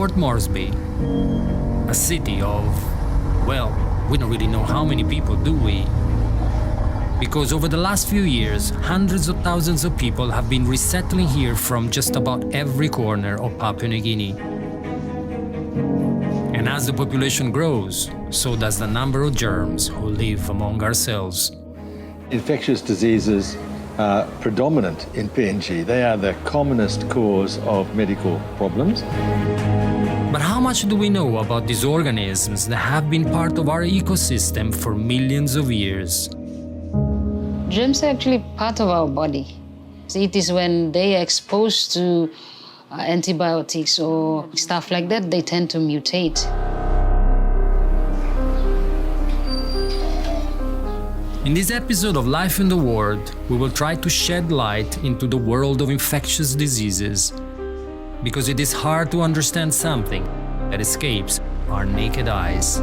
Port Moresby, a city of, well, we don't really know how many people, do we? Because over the last few years, hundreds of thousands of people have been resettling here from just about every corner of Papua New Guinea. And as the population grows, so does the number of germs who live among our cells. Infectious diseases are predominant in PNG. They are the commonest cause of medical problems. But how much do we know about these organisms that have been part of our ecosystem for millions of years? Germs are actually part of our body. It is when they are exposed to antibiotics or stuff like that, they tend to mutate. In this episode of Life in the World, we will try to shed light into the world of infectious diseases, because it is hard to understand something that escapes our naked eyes.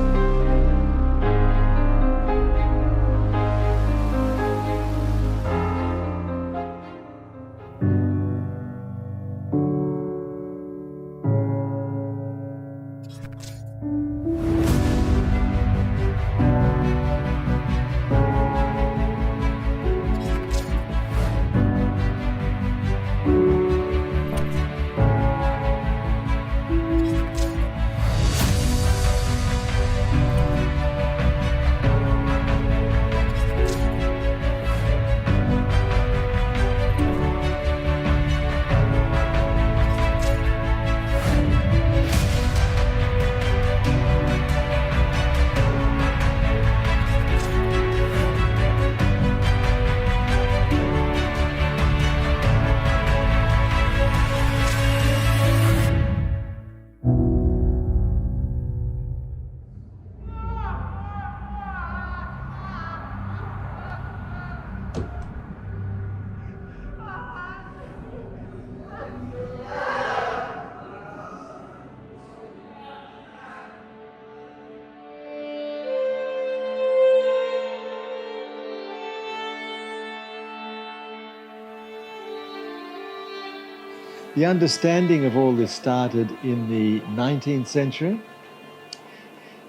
The understanding of all this started in the 19th century,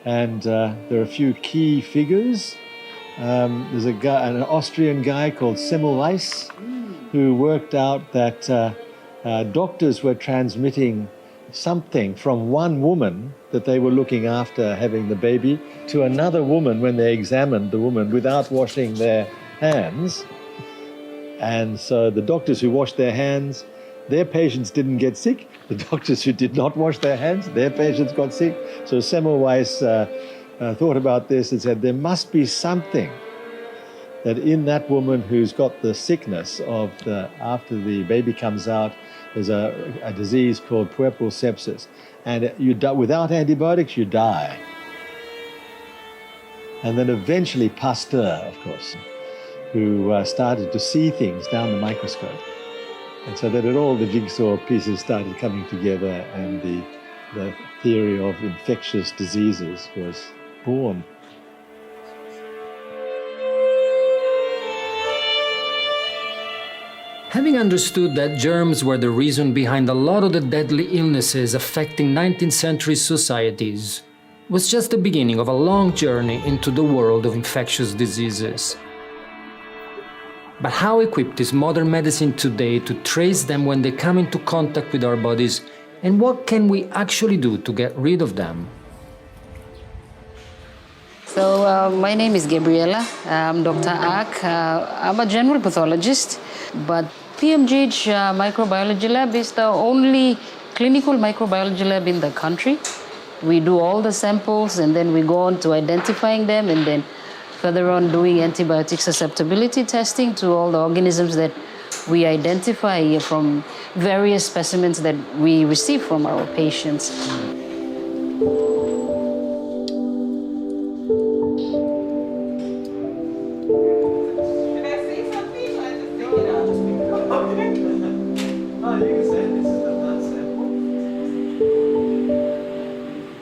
and there are a few key figures. There's an Austrian guy called Semmelweis who worked out that doctors were transmitting something from one woman that they were looking after having the baby to another woman when they examined the woman without washing their hands. And so the doctors who washed their hands, their patients didn't get sick. The doctors who did not wash their hands, their patients got sick. So Semmelweis thought about this and said, there must be something that in that woman who's got the sickness of after the baby comes out, there's a disease called puerperal sepsis. And without antibiotics, you die. And then eventually Pasteur, of course, who started to see things down the microscope. And so that all the jigsaw pieces started coming together, and the theory of infectious diseases was born. Having understood that germs were the reason behind a lot of the deadly illnesses affecting 19th century societies, was just the beginning of a long journey into the world of infectious diseases. But how equipped is modern medicine today to trace them when they come into contact with our bodies, and what can we actually do to get rid of them? So my name is Gabriela. I'm Dr. Ak. I'm a general pathologist, but PMGH Microbiology Lab is the only clinical microbiology lab in the country. We do all the samples, and then we go on to identifying them, and then further on doing antibiotic susceptibility testing to all the organisms that we identify from various specimens that we receive from our patients.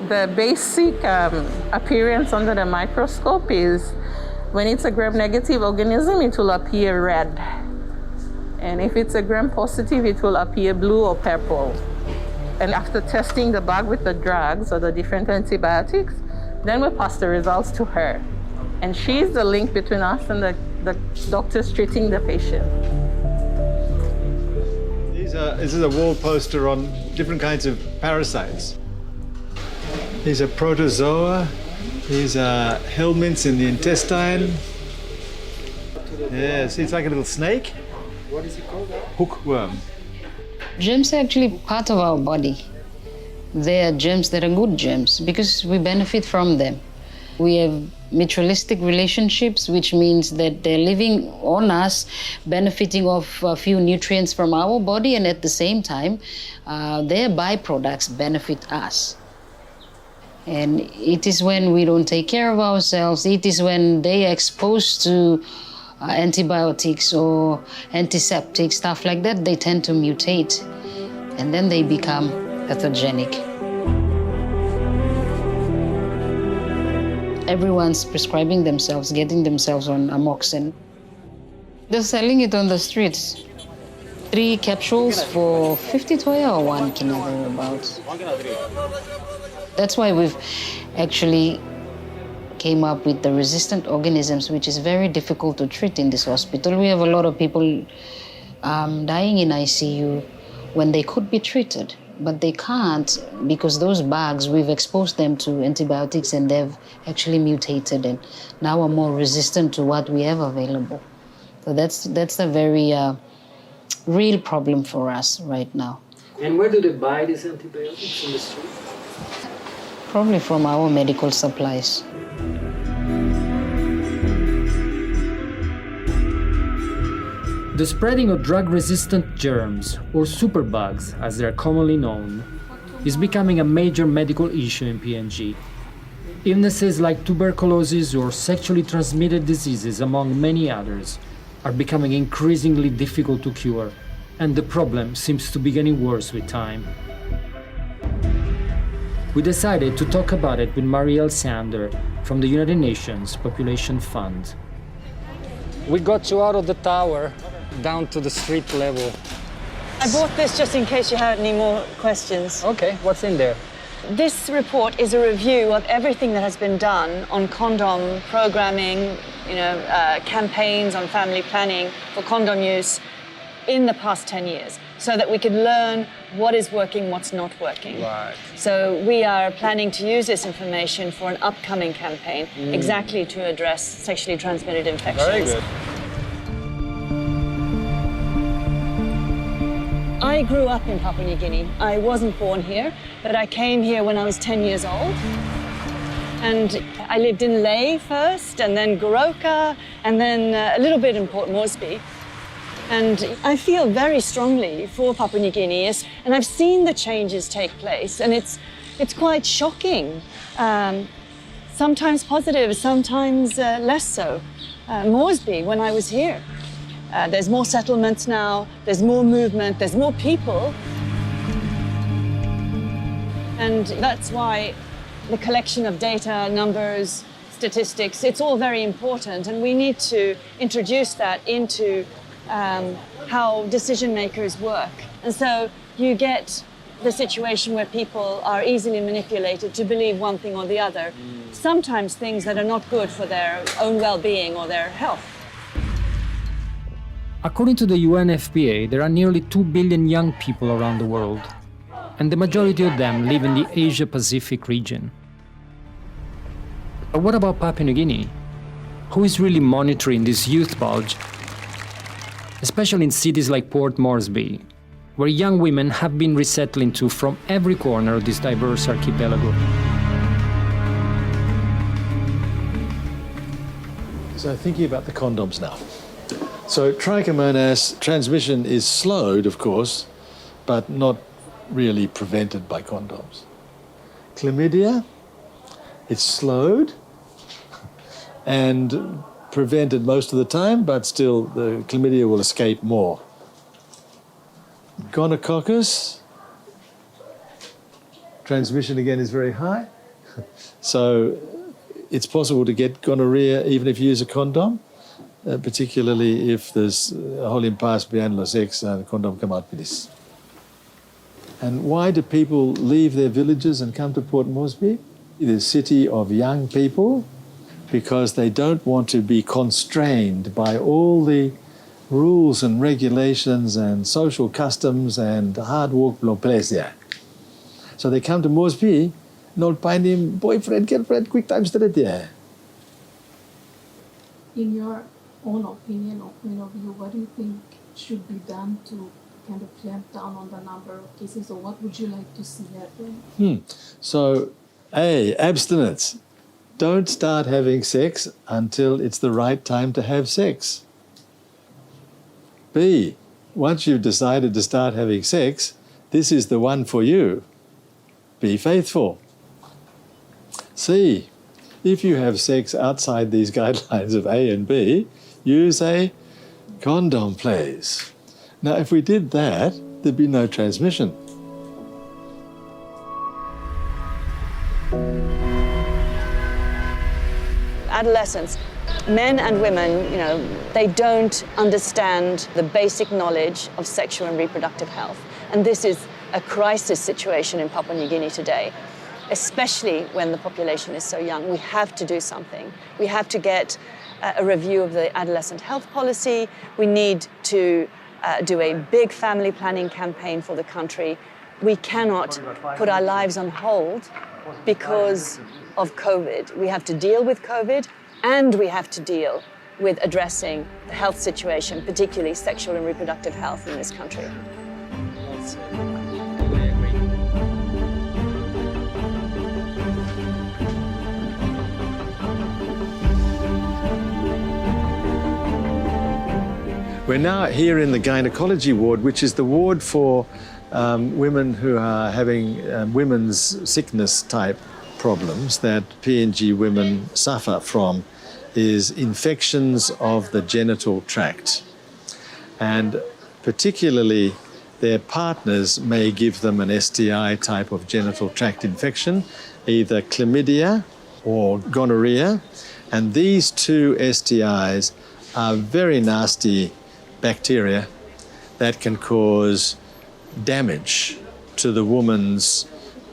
The basic appearance under the microscope is when it's a gram-negative organism, it will appear red. And if it's a gram-positive, it will appear blue or purple. And after testing the bag with the drugs or the different antibiotics, then we pass the results to her. And she's the link between us and the doctors treating the patient. This is a wall poster on different kinds of parasites. These are protozoa. These are helminths in the intestine. Yeah, see, it's like a little snake. What is it called? Hookworm. Germs are actually part of our body. They are germs that are good germs because we benefit from them. We have mutualistic relationships, which means that they're living on us, benefiting of a few nutrients from our body, and at the same time, their byproducts benefit us. And it is when we don't take care of ourselves, it is when they are exposed to antibiotics or antiseptic, stuff like that, they tend to mutate, and then they become pathogenic. Everyone's prescribing themselves, getting themselves on amoxicillin. They're selling it on the streets. 3 capsules for 50 toya or 1 kina thereabouts. That's why we've actually came up with the resistant organisms, which is very difficult to treat in this hospital. We have a lot of people dying in ICU when they could be treated, but they can't because those bugs, we've exposed them to antibiotics and they've actually mutated and now are more resistant to what we have available. So that's a very real problem for us right now. And where do they buy these antibiotics in the street? Probably from our medical supplies. The spreading of drug-resistant germs, or superbugs as they're commonly known, is becoming a major medical issue in PNG. Illnesses like tuberculosis or sexually transmitted diseases, among many others, are becoming increasingly difficult to cure, and the problem seems to be getting worse with time. We decided to talk about it with Marielle Sander from the United Nations Population Fund. We got you out of the tower down to the street level. I bought this just in case you had any more questions. Okay, what's in there? This report is a review of everything that has been done on condom programming, campaigns on family planning for condom use in the past 10 years, so that we could learn what is working, what's not working. Right. So we are planning to use this information for an upcoming campaign, exactly to address sexually transmitted infections. Very good. I grew up in Papua New Guinea. I wasn't born here, but I came here when I was 10 years old. And I lived in Lae first, and then Goroka, and then a little bit in Port Moresby. And I feel very strongly for Papua New Guinea, and I've seen the changes take place, and it's quite shocking. Sometimes positive, sometimes less so. Moresby, when I was here. There's more settlements now, there's more movement, there's more people. And that's why the collection of data, numbers, statistics, it's all very important, and we need to introduce that into how decision makers work. And so you get the situation where people are easily manipulated to believe one thing or the other, sometimes things that are not good for their own well-being or their health. According to the UNFPA, there are nearly 2 billion young people around the world, and the majority of them live in the Asia-Pacific region. But what about Papua New Guinea? Who is really monitoring this youth bulge? Especially in cities like Port Moresby, where young women have been resettling to from every corner of this diverse archipelago. So thinking about the condoms now. So trichomonas transmission is slowed, of course, but not really prevented by condoms. Chlamydia, it's slowed and prevented most of the time, but still the chlamydia will escape more. Gonococcus, transmission again is very high. So it's possible to get gonorrhea even if you use a condom, particularly if there's a whole impasse behind the sex and condom come out with this. And why do people leave their villages and come to Port Moresby, the city of young people? Because they don't want to be constrained by all the rules and regulations and social customs and hard work pleasure. So they come to Moresby, not find him boyfriend, girlfriend, quick time straight there. In your own opinion or point of view, what do you think should be done to kind of clamp down on the number of cases, or what would you like to see happen? So, A, abstinence. Don't start having sex until it's the right time to have sex. B, once you've decided to start having sex, this is the one for you. Be faithful. C, if you have sex outside these guidelines of A and B, use a condom, please. Now, if we did that, there'd be no transmission. Adolescents, men and women, they don't understand the basic knowledge of sexual and reproductive health. And this is a crisis situation in Papua New Guinea today, especially when the population is so young. We have to do something. We have to get a review of the adolescent health policy. We need to do a big family planning campaign for the country. We cannot put our lives on hold because of COVID. We have to deal with COVID, and we have to deal with addressing the health situation, particularly sexual and reproductive health in this country. We're now here in the gynecology ward, which is the ward for women who are having women's sickness type problems that PNG women suffer from, is infections of the genital tract. And particularly their partners may give them an STI type of genital tract infection, either chlamydia or gonorrhea. And these two STIs are very nasty bacteria that can cause damage to the woman's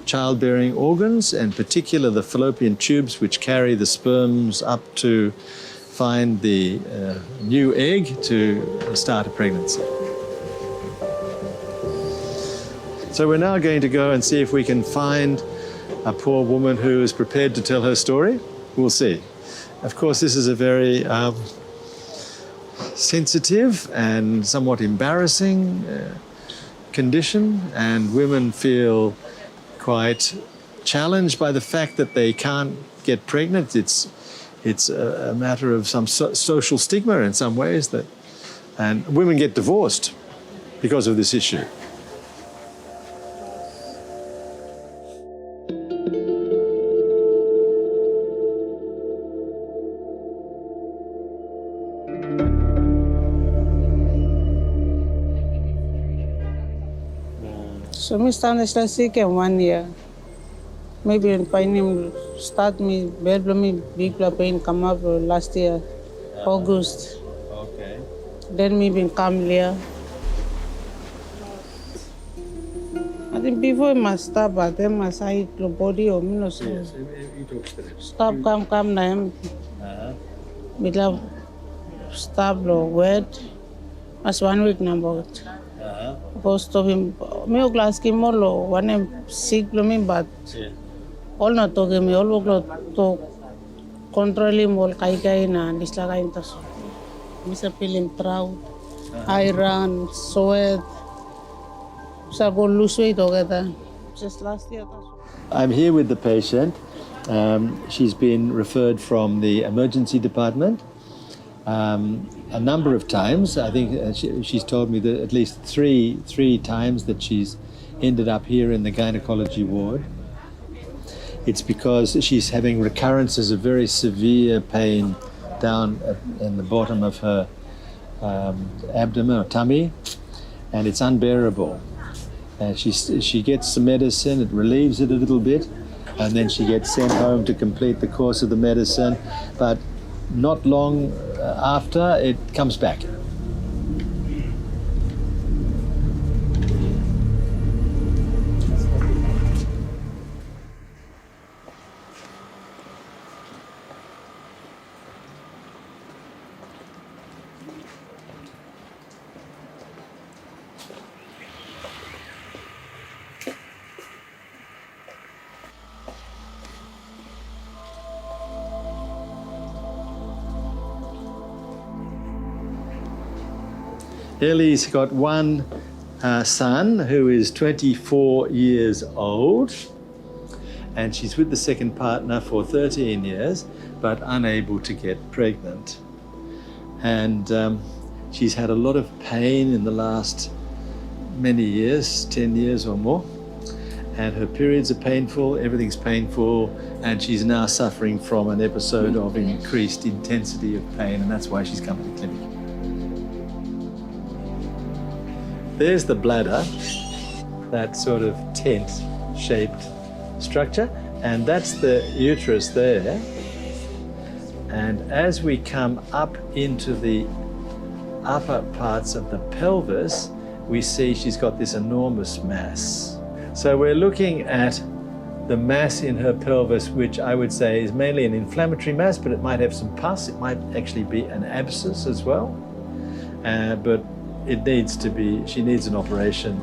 childbearing organs, and particularly the fallopian tubes which carry the sperms up to find the new egg to start a pregnancy. So we're now going to go and see if we can find a poor woman who is prepared to tell her story. We'll see. Of course, this is a very sensitive and somewhat embarrassing condition, and women feel quite challenged by the fact that they can't get pregnant. It's a matter of some social stigma in some ways, and women get divorced because of this issue. So me stand sick in 1 year. Maybe in pain start me bed me big pain come up last year, August. Okay. Then me been come here. I think before I must stop, but then must I the body or me no so. Yes, you talk straight. Stop come na him. Me love stop lo wet. As 1 week number. Go stop him. Me glass ki mo lo one sick lo me but. All not to me all work to control him all kai na dislaga intas. Me sa feeling proud. I run, sweat. So go lose weight together. Just last year. I'm here with the patient. She's been referred from the emergency department a number of times. I think she's told me that at least three times that she's ended up here in the gynecology ward. It's because she's having recurrences of very severe pain down in the bottom of her abdomen or tummy, and it's unbearable. And she gets some medicine, it relieves it a little bit, and then she gets sent home to complete the course of the medicine. But not long after, it comes back. Ellie's got one son who is 24 years old, and she's with the second partner for 13 years, but unable to get pregnant. And she's had a lot of pain in the last many years, 10 years or more. And her periods are painful, everything's painful, and she's now suffering from an episode of increased intensity of pain, and that's why she's come to the clinic. There's the bladder, that sort of tent-shaped structure, and that's the uterus there. And as we come up into the upper parts of the pelvis, we see she's got this enormous mass. So we're looking at the mass in her pelvis, which I would say is mainly an inflammatory mass, but it might have some pus. It might actually be an abscess as well. But it needs to be, she needs an operation.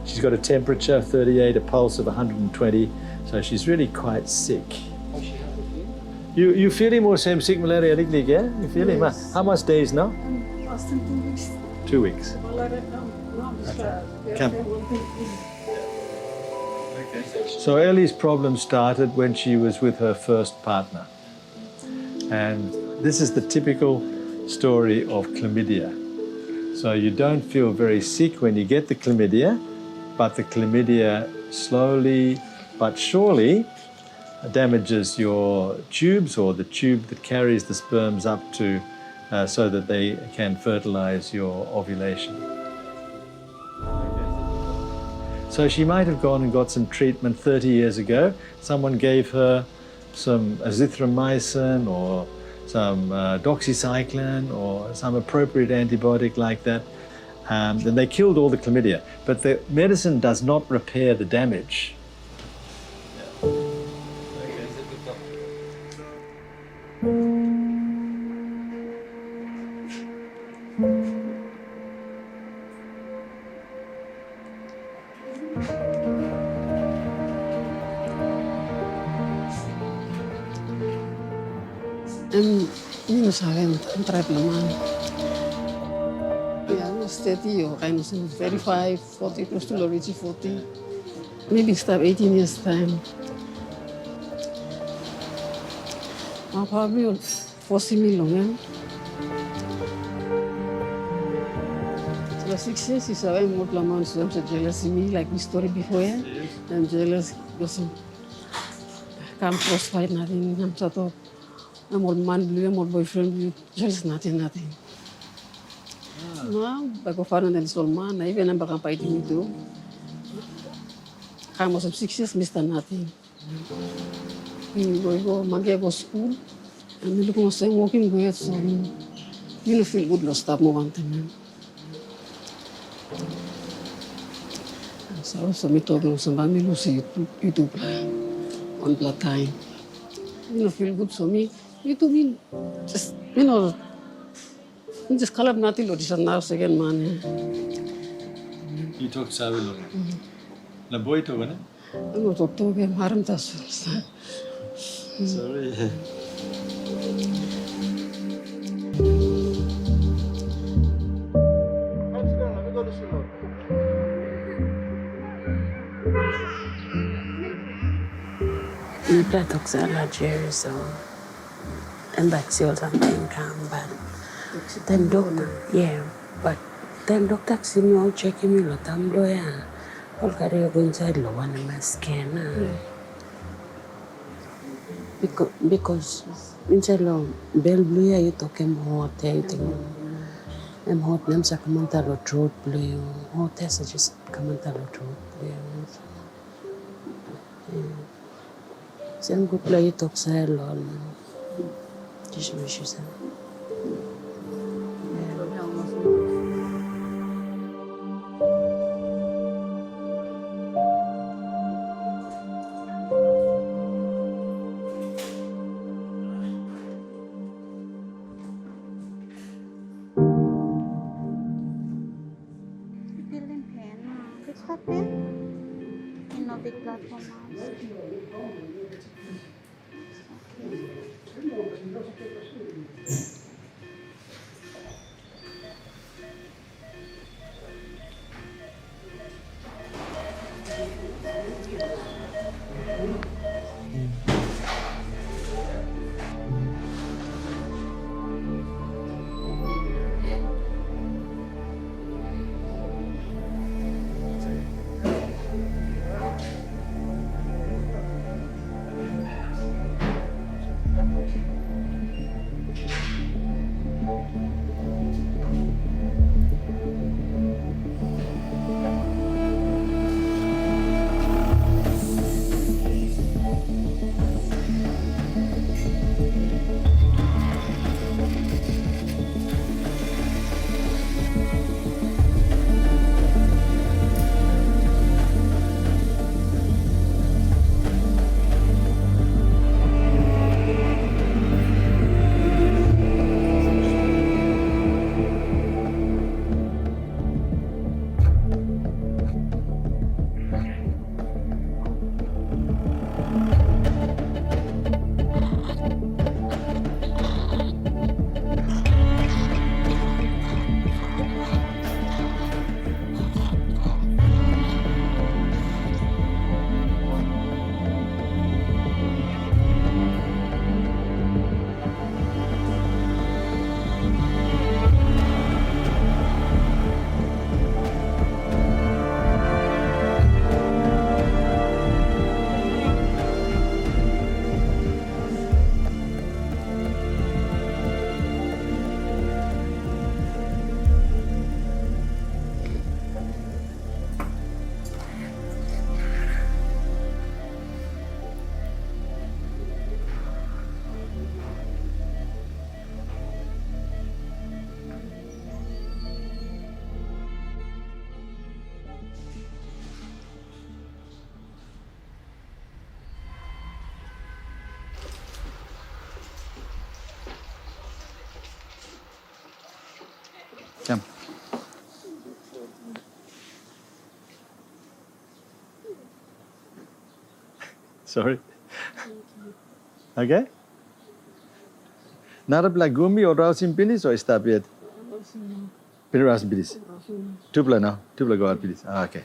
She's got a temperature of 38, a pulse of 120, so she's really quite sick. You feel him or same sick malaria, yeah? You feel him? How much days now? Last 2 weeks. 2 weeks. Come. So Ellie's problem started when she was with her first partner. And this is the typical story of chlamydia. So you don't feel very sick when you get the chlamydia, but the chlamydia slowly but surely damages your tubes, or the tube that carries the sperms up to so that they can fertilize your ovulation. So she might have gone and got some treatment 30 years ago. Someone gave her some azithromycin or some doxycycline or some appropriate antibiotic like that. Then they killed all the chlamydia. But the medicine does not repair the damage. Ini saben trap naman. Yeah, steady or kind of 35, 40, close to already 40. Maybe start 18 years time. Probably 40 million. So 6 years is a more amount so jealous of me, like the story before. I'm jealous because can't crossfire nothing. I'm sort of I'm all man blue, I'm all boyfriend blue, just nothing. Now, bago far na this all man, na even ang bakang paitin ito. Kamo sa 6 years, Mr. Nothing. Go, mag-go school, and look mo saying walking go so you know feel good, lost up mo one time. So me talking sa mami lo sa YouTube on blood time. You know feel good so me. Itu mean just just kalab natin lo di sa now second man. You talk sabi lo. Na boy to ba na? Ano to ke haram tas. Sorry. My blood tox allergy so and bacterial something come but then doctor then doctor see me all checking me lo tam do ya all carry go inside lo one my scan because inside lo bell blue ya you talk em hot ya you think em hot nem sa kamanta lo throat blue hot test just kamanta lo throat blue Sen good play talk say lo just wish you some. Feeling pain? Fix that pain? In no big blood for months. Come. Sorry. Okay? Narap lagumi or rausim pilis or stop yet? Pilis pilis. Tupla now. Tupla go out pilis. Okay.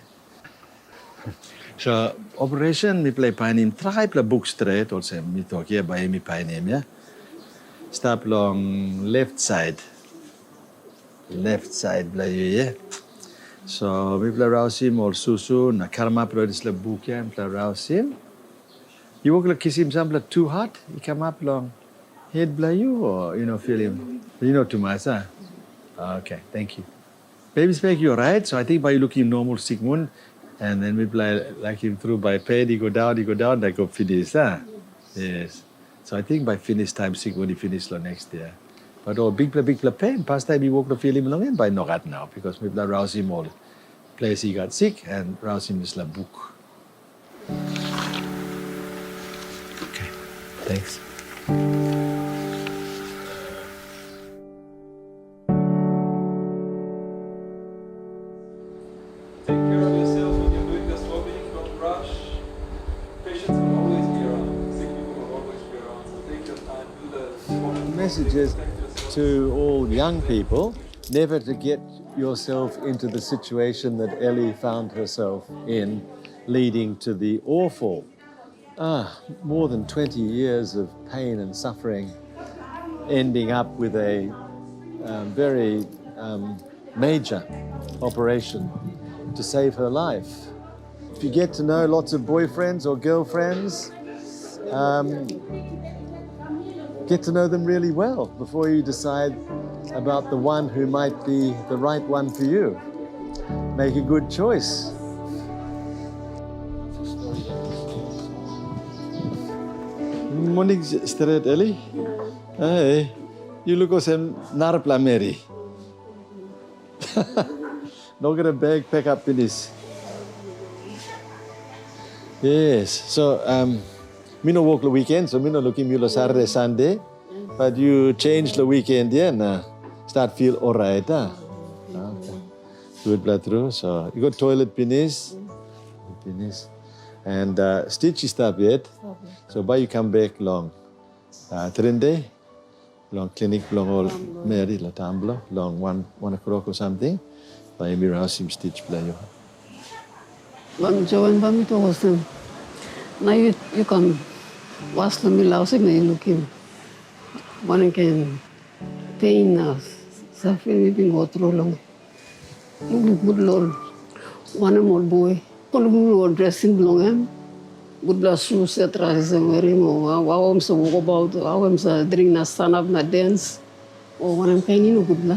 So operation mi play painim try pla book straight also mi talk here by mi painim yeah. Stop long left side. Left side play yeah. So mi play rausim or susu na karma play this la book yeah play rausim. You walk like kiss him some too hot, he come up long head play you or feel him. You know too much, huh? Okay, thank you. Baby speak you're right, so I think by looking normal Sigmund and then we play like him through by paid, he go down, they go finish, huh? Yes. So I think by finish time Sigmund he finish next year. But big play pain, past time he walk the feel him long and by not now because we play rouse him all. Place he got sick and rouse him is la book. Okay, thanks. Messages to all young people, never to get yourself into the situation that Ellie found herself in, leading to the awful, more than 20 years of pain and suffering, ending up with a very major operation to save her life. If you get to know lots of boyfriends or girlfriends, get to know them really well before you decide about the one who might be the right one for you. Make a good choice. Morning, Steret Ellie. Hey, you look as a narpla Mary. Not gonna bag pack up in this. Yes, so me no work the weekend, so me no looking me Saturday, Sunday. But you change the weekend, yeah, nah. Start feel alright, huh? Okay. Good blood through. So you got toilet finish. And stitch is stop yet. So by you come back long. Trinde, long clinic, long all Mary la tamblo, long 1 o'clock or something. By me house him stitch play you. Bam jawan bam itu wasem. Now you come was the milausik na ilukim. One can pain us. Suffering we been go through long. Good Lord. One more boy. Kalau good dressing long em. Good la shoes etra is very mo. Awam so walk about. Awam so drink na stand up na dance. Oh one pain you good la.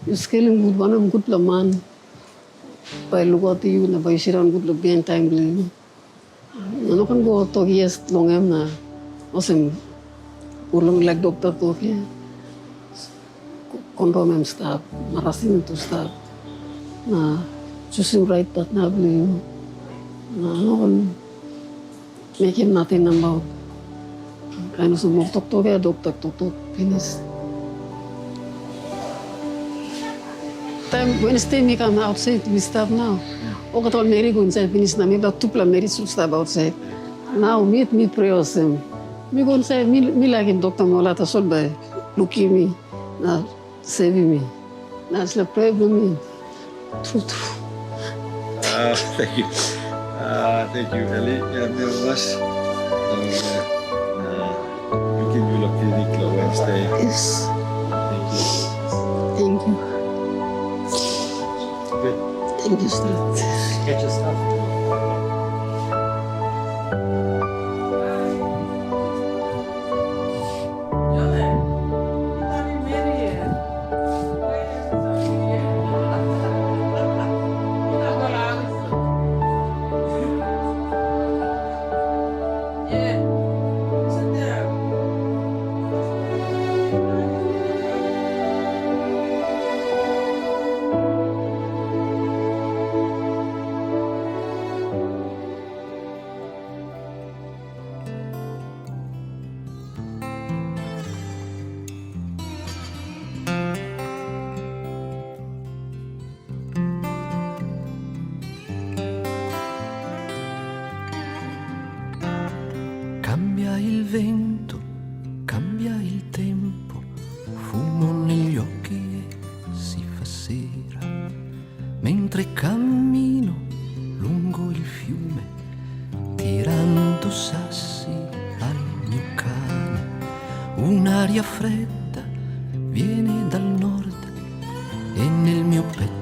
You scaling good one good la man. By look at you na by siran good la bien time li. No kan go to yes long em na. Osem ulang like doctor to ke. Condom em stop. Marasin to stop. Na choosing right that na bli. Na no kan make him nothing about. Kind of some doctor to finish. Time Wednesday me come outside, we stop now. O katol Mary go inside finish na me about tupla Mary should stop outside. Now me pray awesome. Me go inside me like him doctor Molata sol by looking me na save me. Na sla pray for me. True. Thank you. Thank you, Ellie. Yeah, there was. We give you a clinic on Wednesday. Yes. Thank you. Thank you. Good. Thank you, sir. Get your stuff. Cambia il vento, cambia il tempo, fumo negli occhi e si fa sera. Mentre cammino lungo il fiume, tirando sassi al mio cane, un'aria fredda viene dal nord e nel mio petto